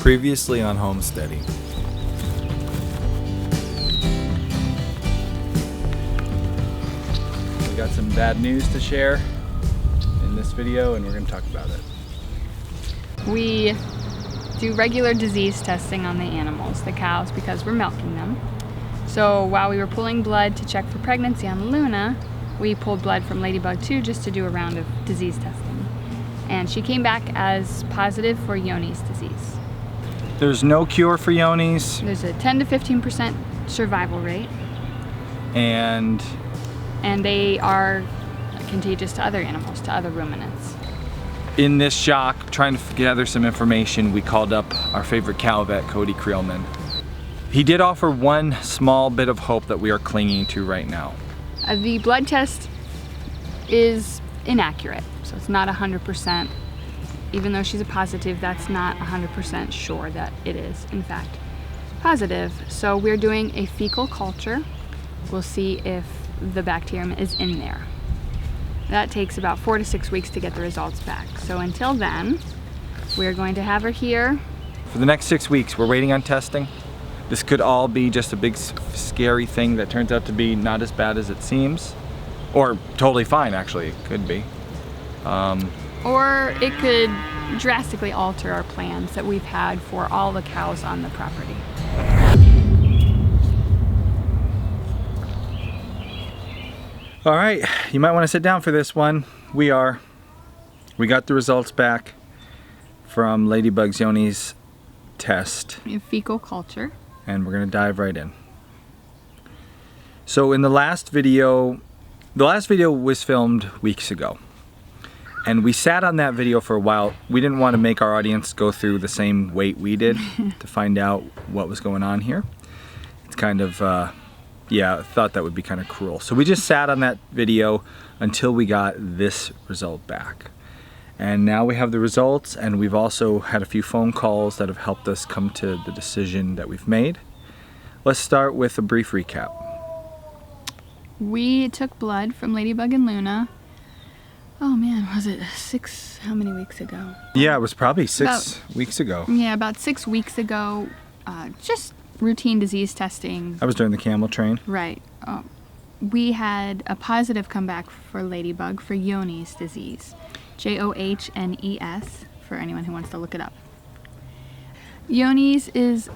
Previously on Homesteady. We got some bad news to share in this video, and we're going to talk about it. We do regular disease testing on the animals, the cows, because we're milking them. So while we were pulling blood to check for pregnancy on Luna, we pulled blood from Ladybug too, just to do a round of disease testing. And she came back as positive for Johne's disease. There's no cure for Johne's. There's a 10 to 15% survival rate. And they are contagious to other animals, to other ruminants. in this shock, trying to gather some information, we called up our favorite cow vet, Cody Creelman. He did offer one small bit of hope that we are clinging to right now. The blood test is inaccurate, so it's not 100%. Even though she's a positive, that's not 100% sure that it is, in fact, positive. So we're doing a fecal culture. We'll see if the bacterium is in there. That takes about 4 to 6 weeks to get the results back. So until then, we're going to have her here. For the next 6 weeks, we're waiting on testing. This could all be just a big scary thing that turns out to be not as bad as it seems. Or totally fine, actually, it could be. Or it could drastically alter our plans that we've had for all the cows on the property. All right, you might want to sit down for this one. We got the results back from Ladybug's Johne's test. We have fecal culture. And we're gonna dive right in. So in the last video was filmed weeks ago. And we sat on that video for a while. We didn't want to make our audience go through the same wait we did to find out what was going on here. It's kind of, yeah, I thought that would be kind of cruel. So we just sat on that video until we got this result back. And now we have the results, and we've also had a few phone calls that have helped us come to the decision that we've made. Let's start with a brief recap. We took blood from Ladybug and Luna. Oh man, was it how many weeks ago? Yeah, it was probably six weeks ago. Yeah, about 6 weeks ago. Just routine disease testing. I was during the camel train. Right. We had a positive come back for Ladybug for Johne's disease. Johnes, for anyone who wants to look it up. Johne's is,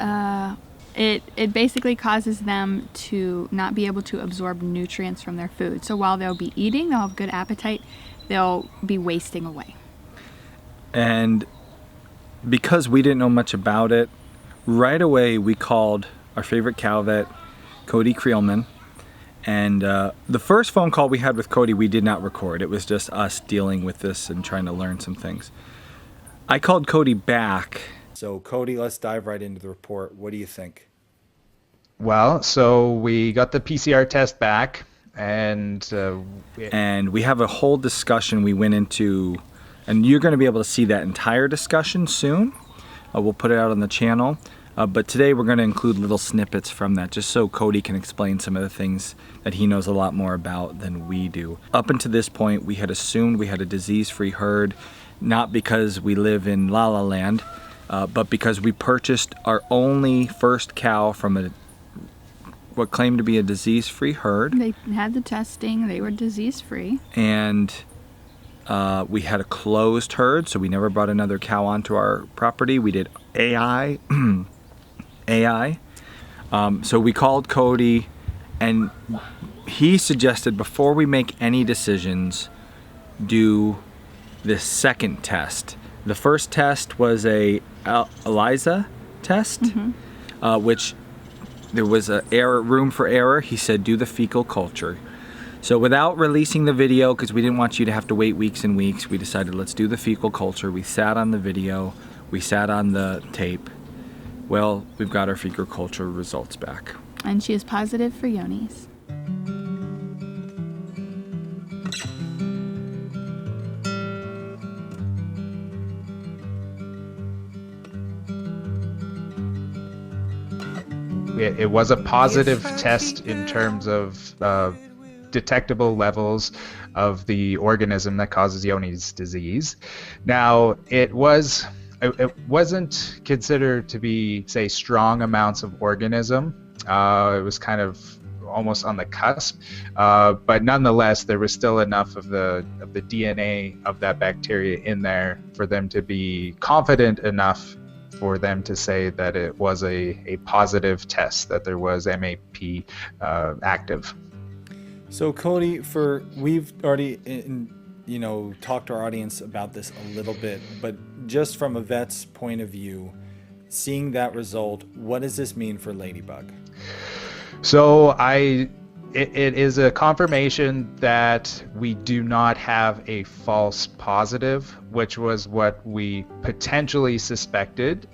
it basically causes them to not be able to absorb nutrients from their food. So while they'll be eating, they'll have good appetite, they'll be wasting away. And because we didn't know much about it, right away we called our favorite cow vet, Cody Creelman. And the first phone call we had with Cody, we did not record. It was just us dealing with this and trying to learn some things. I called Cody back. So Cody, let's dive right into the report. What do you think? Well, so we got the PCR test back, and we have a whole discussion we went into, and you're going to be able to see that entire discussion soon. We'll put it out on the channel. But today we're going to include little snippets from that just so Cody can explain some of the things that he knows a lot more about than we do. Up until this point, we had assumed we had a disease-free herd, not because we live in La La Land, but because we purchased our only first cow from what claimed to be a disease-free herd. They had the testing, they were disease-free. And we had a closed herd, so we never brought another cow onto our property. We did AI. So we called Cody, and he suggested before we make any decisions, do this second test. The first test was a ELISA test, which there was room for error. He said do the fecal culture. So without releasing the video, because we didn't want you to have to wait weeks and weeks, we decided let's do the fecal culture. We sat on the video, we sat on the tape. Well, we've got our fecal culture results back. And she is positive for Johne's. it was a positive test in terms of detectable levels of the organism that causes Johne's disease. Now, it was it wasn't considered to be, say, strong amounts of organism. It was kind of almost on the cusp, but nonetheless, there was still enough of the DNA of that bacteria in there for them to be confident enough for them to say that it was a positive test, that there was MAP active. So Cody, we've already talked to our audience about this a little bit, but just from a vet's point of view, seeing that result, what does this mean for Ladybug? So it is a confirmation that we do not have a false positive, which was what we potentially suspected.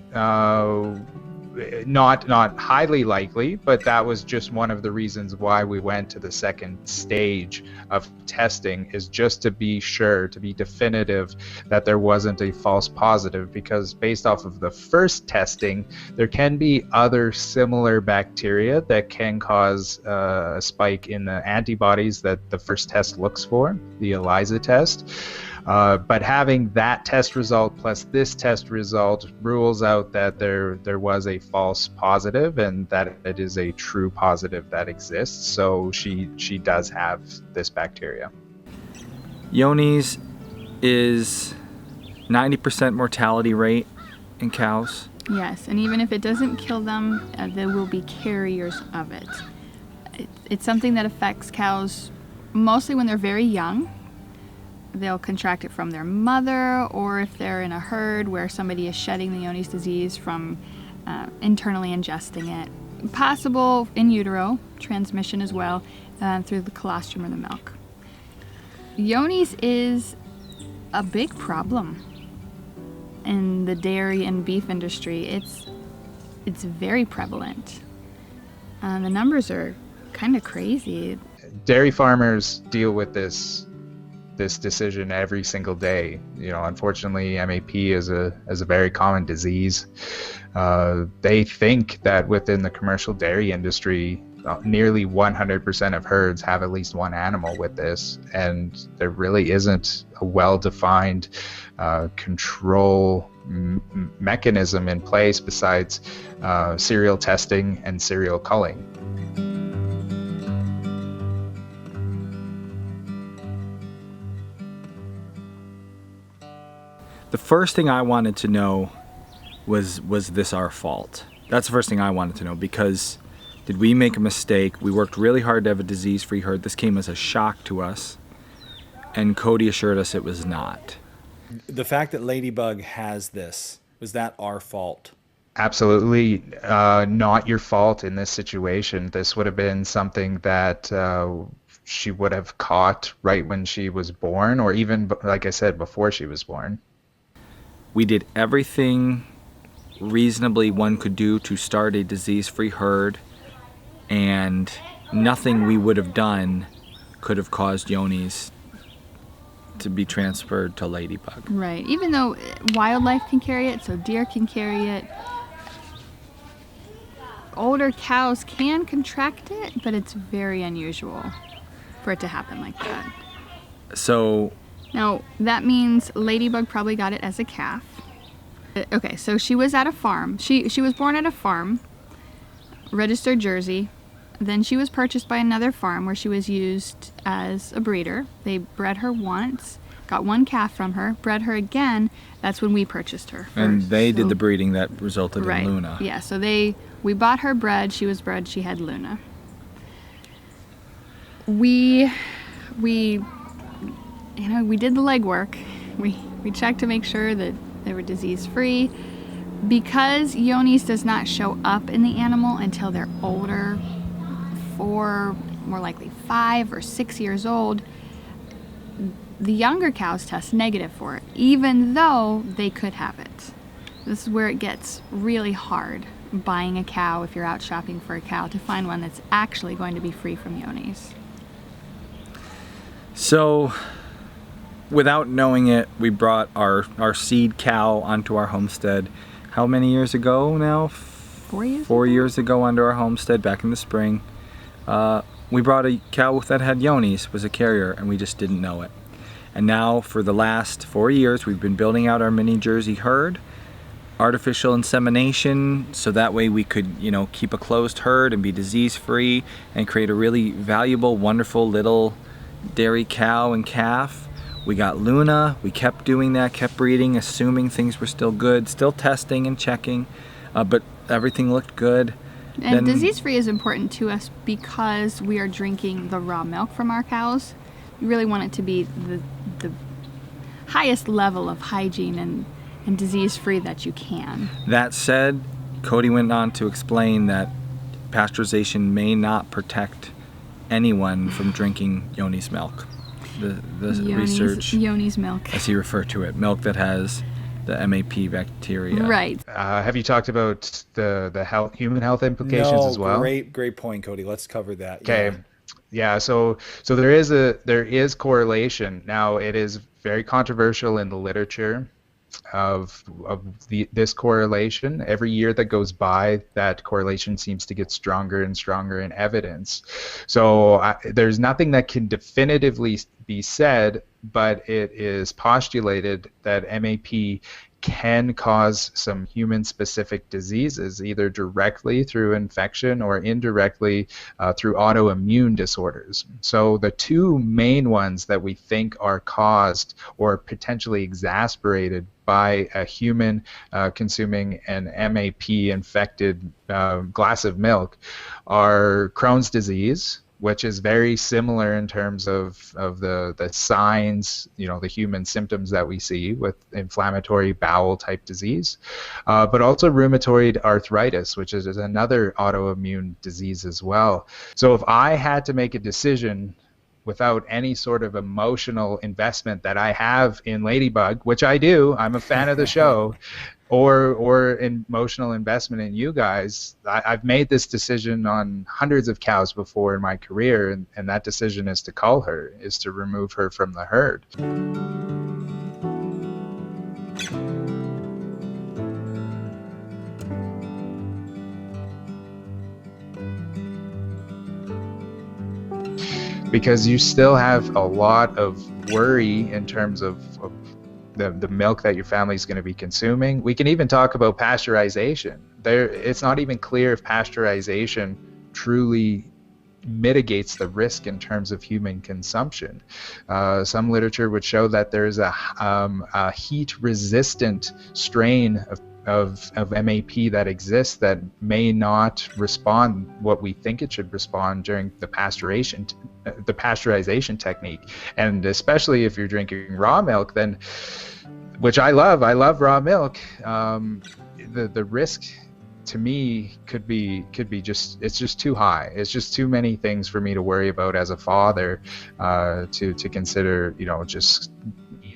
Not highly likely, but that was just one of the reasons why we went to the second stage of testing, is just to be sure, to be definitive that there wasn't a false positive, because based off of the first testing, there can be other similar bacteria that can cause a spike in the antibodies that the first test looks for, the ELISA test. But having that test result plus this test result rules out that there was a false positive, and that it is a true positive that exists. So she does have this bacteria. Johne's is 90% mortality rate in cows. Yes, and even if it doesn't kill them, they will be carriers of it. It's something that affects cows mostly when they're very young. They'll contract it from their mother, or if they're in a herd where somebody is shedding the Johne's disease from internally ingesting it. Possible in utero transmission as well, through the colostrum or the milk. Johne's is a big problem in the dairy and beef industry. It's very prevalent. The numbers are kind of crazy. Dairy farmers deal with this decision every single day. Unfortunately, MAP is a very common disease. They think that within the commercial dairy industry, nearly 100% of herds have at least one animal with this, and there really isn't a well-defined control mechanism in place besides serial testing and serial culling. The first thing I wanted to know was this our fault? That's the first thing I wanted to know, because did we make a mistake? We worked really hard to have a disease-free herd. This came as a shock to us, and Cody assured us it was not. The fact that Ladybug has this, was that our fault? Absolutely not your fault in this situation. This would have been something that she would have caught right when she was born, or even, like I said, before she was born. We did everything reasonably one could do to start a disease-free herd, and nothing we would have done could have caused Johne's to be transferred to Ladybug. Right. Even though wildlife can carry it, so deer can carry it, older cows can contract it, but it's very unusual for it to happen like that. So now, that means Ladybug probably got it as a calf. Okay, so she was at a farm. She was born at a farm, registered Jersey. Then she was purchased by another farm where she was used as a breeder. They bred her once, got one calf from her, bred her again. That's when we purchased her first. And they did the breeding that resulted right. in Luna. Yeah, so we bought her bred, she was bred, she had Luna. We did the legwork. We checked to make sure that they were disease-free. Because Johne's does not show up in the animal until they're older, 4, more likely 5 or 6 years old, the younger cows test negative for it, even though they could have it. This is where it gets really hard buying a cow, if you're out shopping for a cow, to find one that's actually going to be free from Johne's. So, without knowing it, we brought our seed cow onto our homestead. How many years ago now? 4 years? 4 years ago onto our homestead back in the spring. We brought a cow that had Johne's, was a carrier, and we just didn't know it. And now for the last 4 years, we've been building out our mini Jersey herd, and artificial insemination, so that way we could, keep a closed herd and be disease-free and create a really valuable, wonderful little dairy cow and calf. We got Luna. We kept doing that, kept breeding, assuming things were still good, still testing and checking, but everything looked good. And disease-free is important to us because we are drinking the raw milk from our cows. You really want it to be the highest level of hygiene and disease-free that you can. That said, Cody went on to explain that pasteurization may not protect anyone from drinking Yoni's milk. The Yoni's milk, as he referred to it, milk that has the MAP bacteria. Right. Have you talked about the human health implications as well? Great point, Cody. Let's cover that. Okay. Yeah. So there is correlation. Now, it is very controversial in the literature of this correlation. Every year that goes by, that correlation seems to get stronger and stronger in evidence. So there's nothing that can definitively be said, but it is postulated that MAP can cause some human-specific diseases, either directly through infection or indirectly through autoimmune disorders. So the two main ones that we think are caused or potentially exacerbated by a human consuming an MAP-infected glass of milk are Crohn's disease, which is very similar in terms of the signs, the human symptoms that we see with inflammatory bowel type disease, but also rheumatoid arthritis, which is another autoimmune disease as well. So if I had to make a decision without any sort of emotional investment that I have in Ladybug, which I do, I'm a fan of the show, or emotional investment in you guys, I've made this decision on hundreds of cows before in my career, and that decision is to cull her, is to remove her from the herd. Because you still have a lot of worry in terms of the milk that your family is going to be consuming. We can even talk about pasteurization. It's not even clear if pasteurization truly mitigates the risk in terms of human consumption. Some literature would show that there's a heat-resistant strain of MAP that exists that may not respond what we think it should respond during the pasteurization technique. And especially if you're drinking raw milk, then, which I love raw milk, the risk to me could be just, it's just too high. It's just too many things for me to worry about as a father to consider, just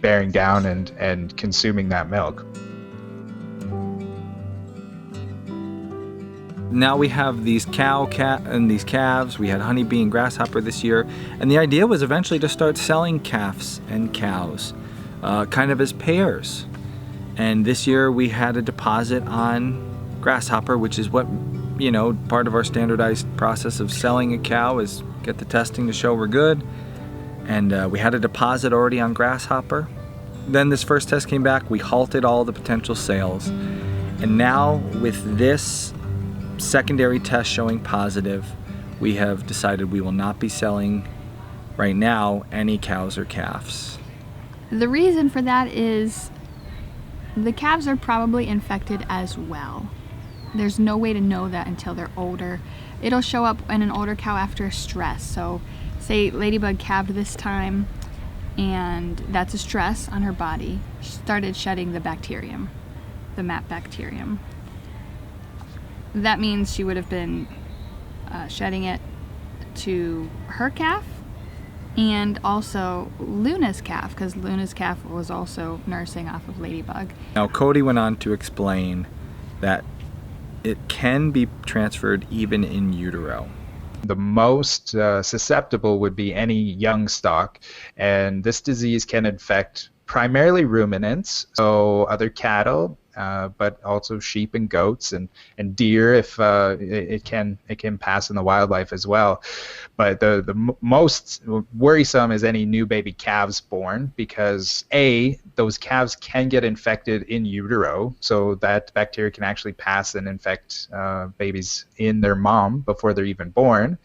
bearing down and consuming that milk. Now we have these and these calves. We had honeybee and grasshopper this year, and the idea was eventually to start selling calves and cows kind of as pairs. And this year we had a deposit on grasshopper, which is what, part of our standardized process of selling a cow is get the testing to show we're good. And we had a deposit already on grasshopper. Then this first test came back, we halted all the potential sales. And now with this secondary test showing positive, we have decided we will not be selling right now any cows or calves. The reason for that is the calves are probably infected as well. There's no way to know that until they're older. It'll show up in an older cow after stress. So say Ladybug calved this time and that's a stress on her body. She started shedding the bacterium, the MAP bacterium. That means she would have been shedding it to her calf and also Luna's calf, because Luna's calf was also nursing off of Ladybug. Now Cody went on to explain that it can be transferred even in utero. The most susceptible would be any young stock, and this disease can infect primarily ruminants, so other cattle, but also sheep and goats and deer if it can pass in the wildlife as well. But the most worrisome is any new baby calves born, because those calves can get infected in utero, so that bacteria can actually pass and infect babies in their mom before they're even born.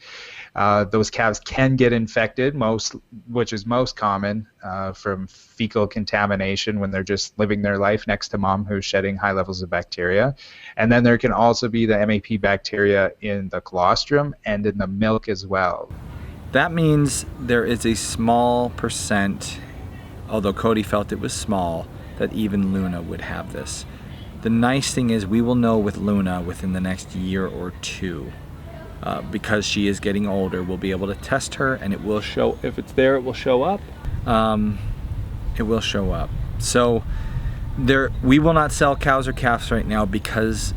Those calves can get infected, which is most common, from fecal contamination when they're just living their life next to mom who's shedding high levels of bacteria. And then there can also be the MAP bacteria in the colostrum and in the milk as well. That means there is a small percent, although Cody felt it was small, that even Luna would have this. The nice thing is we will know with Luna within the next year or two. Because she is getting older, we'll be able to test her, and it will show. If it's there, it will show up. It will show up. So we will not sell cows or calves right now, because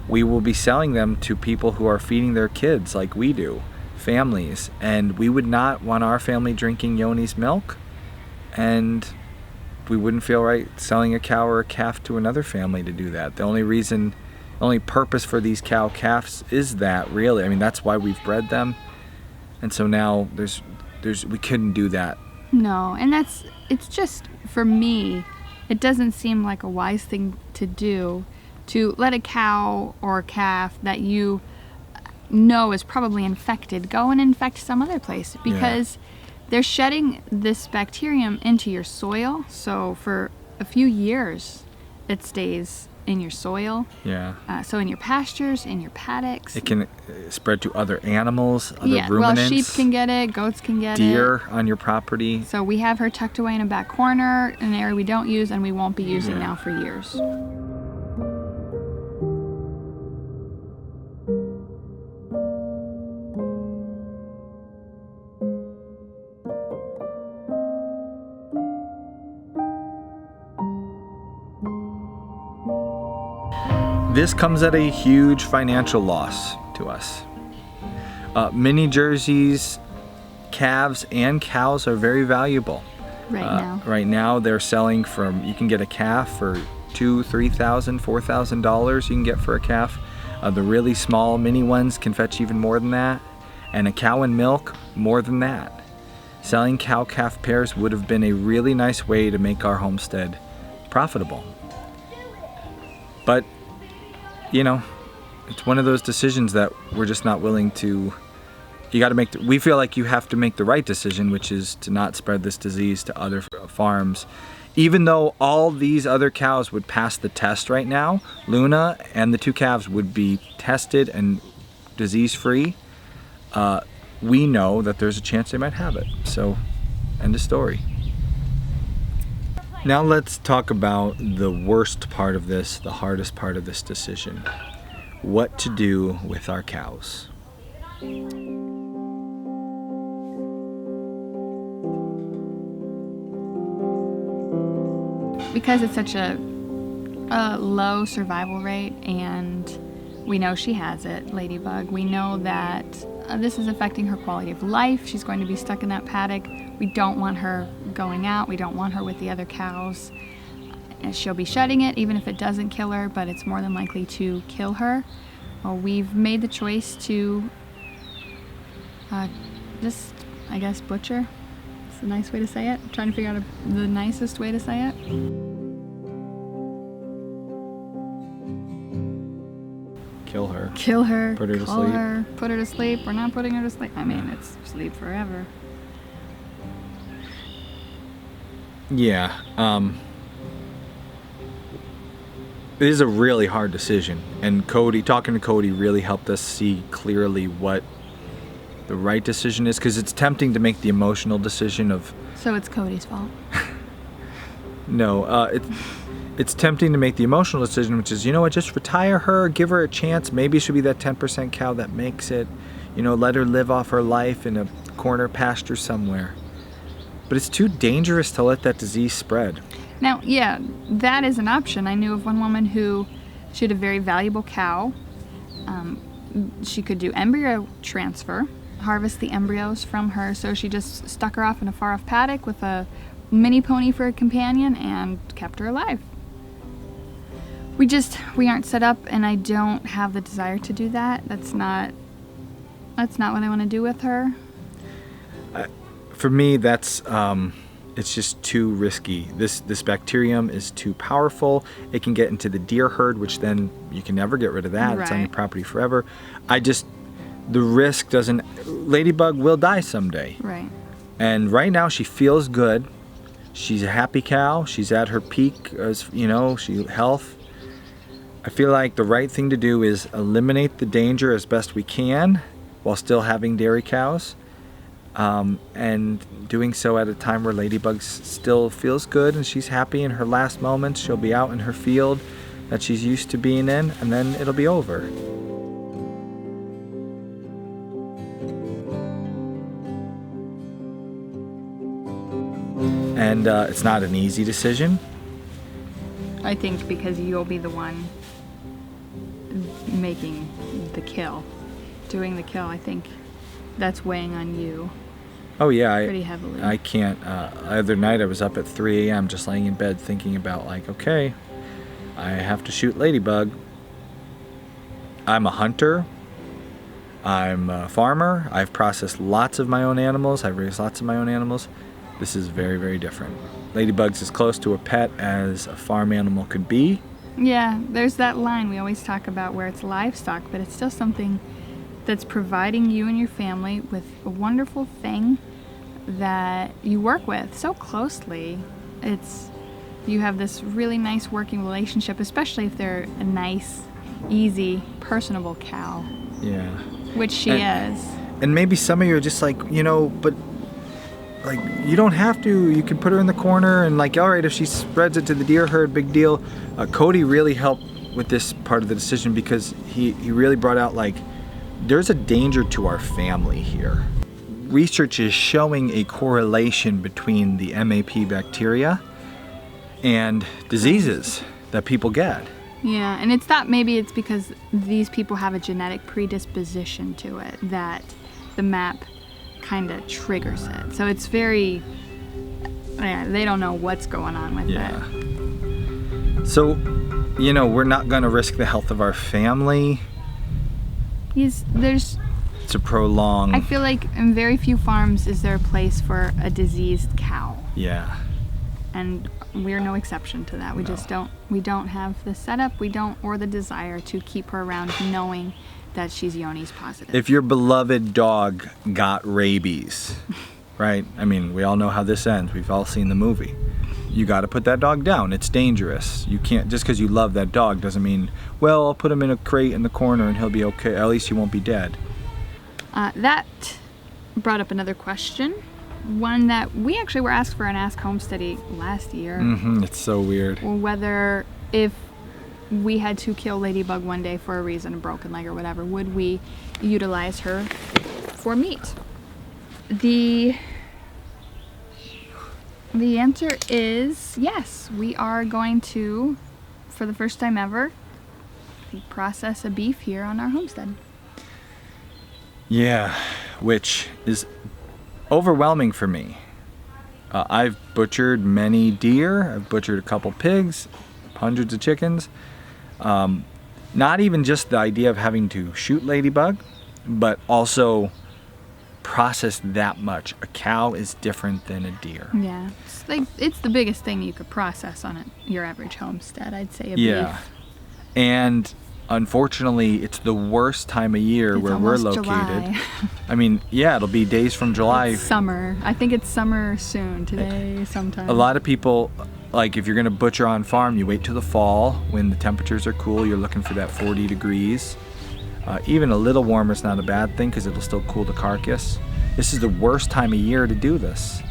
we will be selling them to people who are feeding their kids like we do, families, and we would not want our family drinking Yoni's milk, and we wouldn't feel right selling a cow or a calf to another family to do that. The only purpose for these cow calves is that, really. I mean, that's why we've bred them. And so now we couldn't do that. No, and it's just, for me, it doesn't seem like a wise thing to do, to let a cow or a calf that you know is probably infected go and infect some other place, because they're shedding this bacterium into your soil. So for a few years, it stays in your soil. So in your pastures, in your paddocks. It can spread to other animals, other ruminants. Well, sheep can get it, goats can get deer on your property. So we have her tucked away in a back corner, in an area we don't use and we won't be using now for years. This comes at a huge financial loss to us. Mini jerseys, calves, and cows are very valuable. Right now they're selling you can get a calf for $2,000, $3,000, $4,000 you can get for a calf. The really small mini ones can fetch even more than that. And a cow and milk, more than that. Selling cow-calf pairs would have been a really nice way to make our homestead profitable. But it's one of those decisions that we're just not willing to. You got to make. We feel like you have to make the right decision, which is to not spread this disease to other farms. Even though all these other cows would pass the test right now, Luna and the two calves would be tested and disease-free. We know that there's a chance they might have it. So, end of story. Now let's talk about the worst part of this, the hardest part of this decision. What to do with our cows. Because it's such a low survival rate, and we know she has it, Ladybug. We know that this is affecting her quality of life. She's going to be stuck in that paddock. We don't want her going out. We don't want her with the other cows. And she'll be shedding it, even if it doesn't kill her, but it's more than likely to kill her. Well, we've made the choice to just, I guess, butcher. It's a nice way to say it. I'm trying to figure out the nicest way to say it. Kill her. Kill her. Put her to kill sleep. her. Put her to sleep. We're not putting her to sleep. I mean, it's sleep forever. Yeah. It is a really hard decision, and talking to Cody really helped us see clearly what the right decision is, because it's tempting to make the emotional decision of. So it's Cody's fault. No, it's tempting to make the emotional decision, which is, just retire her, give her a chance. Maybe she'll be that 10% cow that makes it. Let her live off her life in a corner pasture somewhere. But it's too dangerous to let that disease spread. Now, yeah, that is an option. I knew of one woman she had a very valuable cow. She could do embryo transfer, harvest the embryos from her, so she just stuck her off in a far-off paddock with a mini pony for a companion and kept her alive. we aren't set up, and I don't have the desire to do that. That's not what I want to do with her. For me, that's it's just too risky. This bacterium is too powerful. It can get into the deer herd, which then you can never get rid of that. It's on your property forever. The risk doesn't. Ladybug will die someday. Right. And right now she feels good. She's a happy cow. She's at her peak, as you know, health. I feel like the right thing to do is eliminate the danger as best we can while still having dairy cows. And doing so at a time where Ladybug still feels good and she's happy in her last moments. She'll be out in her field that she's used to being in, and then it'll be over. And it's not an easy decision. I think because you'll be the one making the kill, doing the kill. I think that's weighing on you. Oh yeah, pretty heavily. I can't. Other night I was up at 3 a.m. just laying in bed thinking about like, okay, I have to shoot Ladybug. I'm a hunter. I'm a farmer. I've processed lots of my own animals. I've raised lots of my own animals. This is very, very different. Ladybug's as close to a pet as a farm animal could be. Yeah, there's that line we always talk about where it's livestock, but it's still something that's providing you and your family with a wonderful thing that you work with so closely. You have this really nice working relationship, especially if they're a nice, easy, personable cow. Yeah. Which she is. And maybe some of you are just like, but like, you don't have to. You can put her in the corner and like, all right, if she spreads it to the deer herd, big deal. Cody really helped with this part of the decision because he really brought out like, there's a danger to our family here. Research is showing a correlation between the MAP bacteria and diseases that people get. Yeah, and it's not, maybe it's because these people have a genetic predisposition to it that the MAP kind of triggers it. So it's very, they don't know what's going on with it. So, we're not going to risk the health of our family. To prolong. I feel like in very few farms is there a place for a diseased cow. Yeah. And we're no exception to that. We just don't have the setup, or the desire to keep her around knowing that she's Yoni's positive. If your beloved dog got rabies, right? I mean, we all know how this ends. We've all seen the movie. You got to put that dog down. It's dangerous. You can't, just because you love that dog doesn't mean, well, I'll put him in a crate in the corner and he'll be okay. At least he won't be dead. That brought up another question. One that we actually were asked for an Ask Homesteady last year. It's so weird. Whether if we had to kill Ladybug one day for a reason, a broken leg or whatever, would we utilize her for meat? The answer is yes. We are going to, for the first time ever, process a beef here on our homestead. Yeah, which is overwhelming for me. I've butchered many deer. I've butchered a couple pigs, hundreds of chickens. Not even just the idea of having to shoot Ladybug, but also process that much. A cow is different than a deer. Yeah, it's the biggest thing you could process on your average homestead, I'd say. Beef. And unfortunately, it's the worst time of year where we're located. July. I mean, it'll be days from July. It's summer. I think it's summer soon, today sometime. A lot of people, like if you're gonna butcher on farm, you wait till the fall when the temperatures are cool. You're looking for that 40 degrees. Even a little warmer is not a bad thing because it'll still cool the carcass. This is the worst time of year to do this.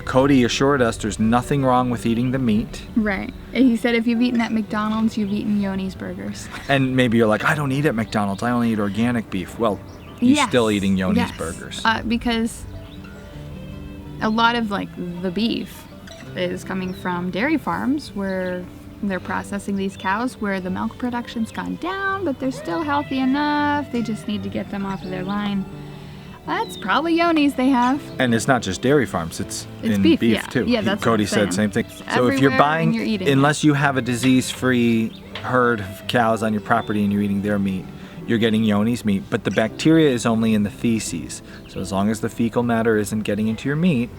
Cody assured us there's nothing wrong with eating the meat. Right. He said if you've eaten at McDonald's, you've eaten Yoni's burgers. And maybe you're like, I don't eat at McDonald's. I only eat organic beef. Well, you're still eating Yoni's burgers. Because a lot of the beef is coming from dairy farms where they're processing these cows where the milk production's gone down, but they're still healthy enough. They just need to get them off of their line. That's probably yonis they have. And it's not just dairy farms, it's in beef, beef yeah. too. Yeah, that's Cody what I'm said same thing. It's So if you're everywhere buying, and you're eating unless you have a disease-free herd of cows on your property and you're eating their meat, you're getting Yoni's meat. But the bacteria is only in the feces. So as long as the fecal matter isn't getting into your meat,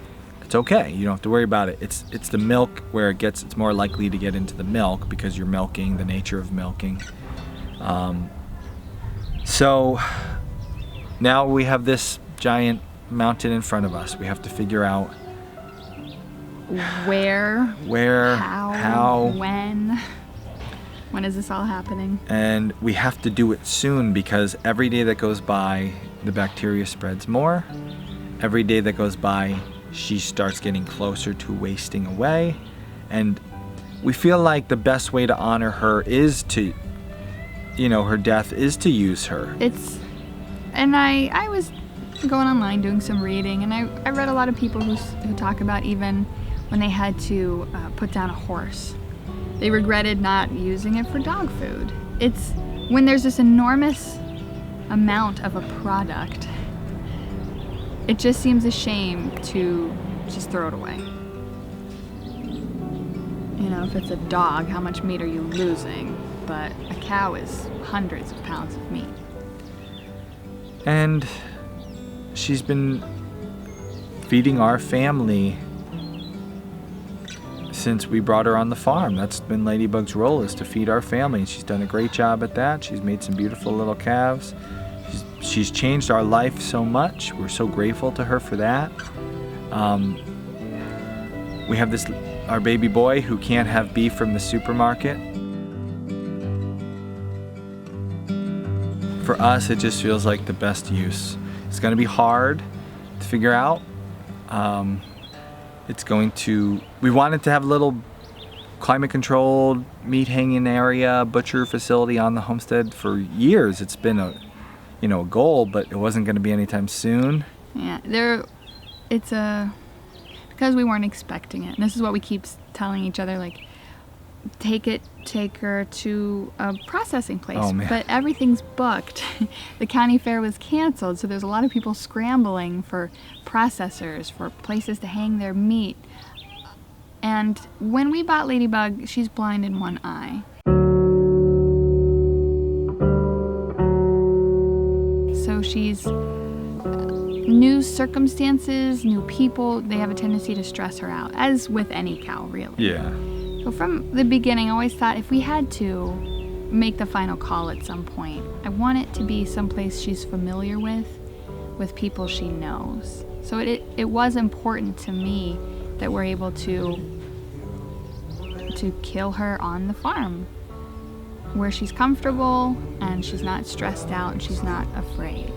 it's okay. You don't have to worry about it. It's the milk where it's more likely to get into the milk because you're milking, the nature of milking. So now we have this giant mountain in front of us. We have to figure out where, how, when is this all happening? And we have to do it soon because every day that goes by, the bacteria spreads more. Every day that goes by, she starts getting closer to wasting away. And we feel like the best way to honor her is to, her death is to use her. And I was going online doing some reading, and I read a lot of people who talk about even when they had to put down a horse, they regretted not using it for dog food. It's when there's this enormous amount of a product, it just seems a shame to just throw it away. If it's a dog, how much meat are you losing? But a cow is hundreds of pounds of meat. And she's been feeding our family since we brought her on the farm. That's been Ladybug's role, is to feed our family. She's done a great job at that. She's made some beautiful little calves. She's changed our life so much. We're so grateful to her for that. We have our baby boy who can't have beef from the supermarket. For us, it just feels like the best use. It's going to be hard to figure out. We wanted to have a little climate-controlled meat hanging area, butcher facility on the homestead for years. It's been a goal, but it wasn't going to be anytime soon. Yeah, because we weren't expecting it. And this is what we keep telling each other, like, take her to a processing place. Oh, man. But everything's booked. The county fair was canceled, so there's a lot of people scrambling for processors, for places to hang their meat. And when we bought Ladybug, she's blind in one eye. So she's new circumstances, new people, they have a tendency to stress her out, as with any cow, really. Yeah. So from the beginning, I always thought if we had to make the final call at some point, I want it to be someplace she's familiar with people she knows. So it was important to me that we're able to kill her on the farm, where she's comfortable and she's not stressed out and she's not afraid.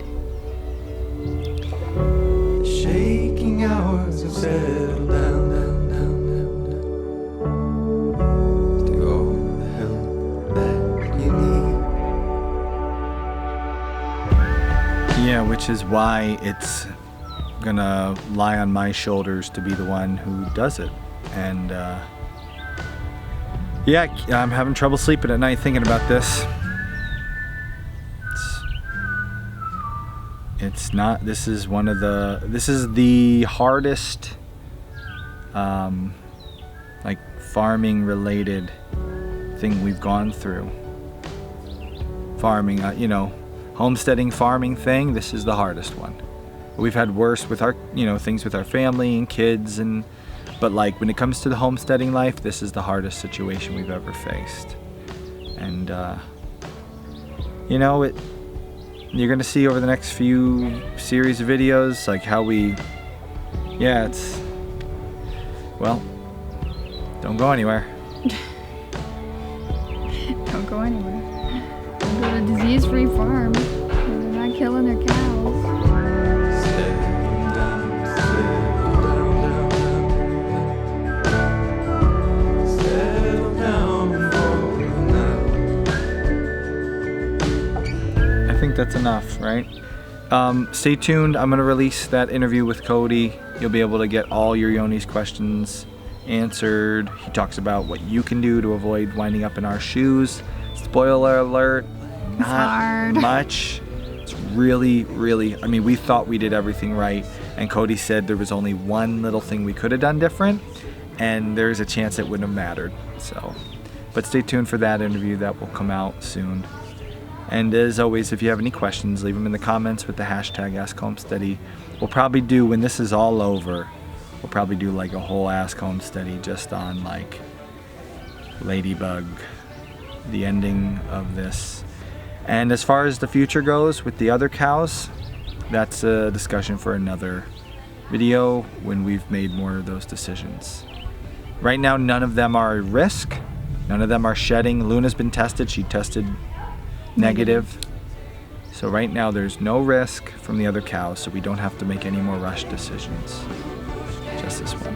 Shaking hours have settled down, down, down, down, down. To all the help that you need. Yeah, which is why it's gonna lie on my shoulders to be the one who does it. And yeah, I'm having trouble sleeping at night thinking about this. This is the hardest farming related thing we've gone through. Farming, homesteading farming thing, this is the hardest one. We've had worse with our, things with our family and kids, but like when it comes to the homesteading life, this is the hardest situation we've ever faced. And you're gonna see over the next few series of videos, like how don't go anywhere. Don't go anywhere. Go to a disease-free farm where they're not killing their cows. Settle down, settle down for the night. I think that's enough, right? Stay tuned. I'm gonna release that interview with Cody. You'll be able to get all your Yoni's questions answered. He talks about what you can do to avoid winding up in our shoes. Spoiler alert, not hard. much. It's really, really, I mean, we thought we did everything right, and Cody said there was only one little thing we could have done different, and there's a chance it wouldn't have mattered. So, but stay tuned for that interview. That will come out soon. And as always, if you have any questions, leave them in the comments with the hashtag #AskHomesteady. We'll probably do, when this is all over, we'll probably do like a whole Ask Homesteady just on like Ladybug, the ending of this. And as far as the future goes with the other cows, that's a discussion for another video when we've made more of those decisions. Right now, none of them are a risk. None of them are shedding. Luna's been tested. She tested negative. So right now there's no risk from the other cows, so we don't have to make any more rush decisions. Just this one.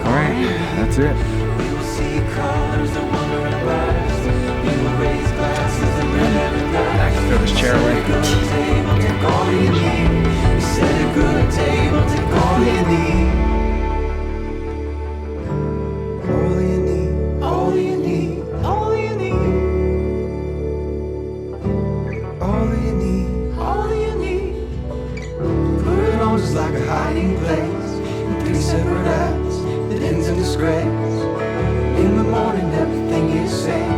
Alright, that's it. I can throw this chair away. Like a hiding place in 3 separate acts that ends in disgrace. In the morning, everything is safe.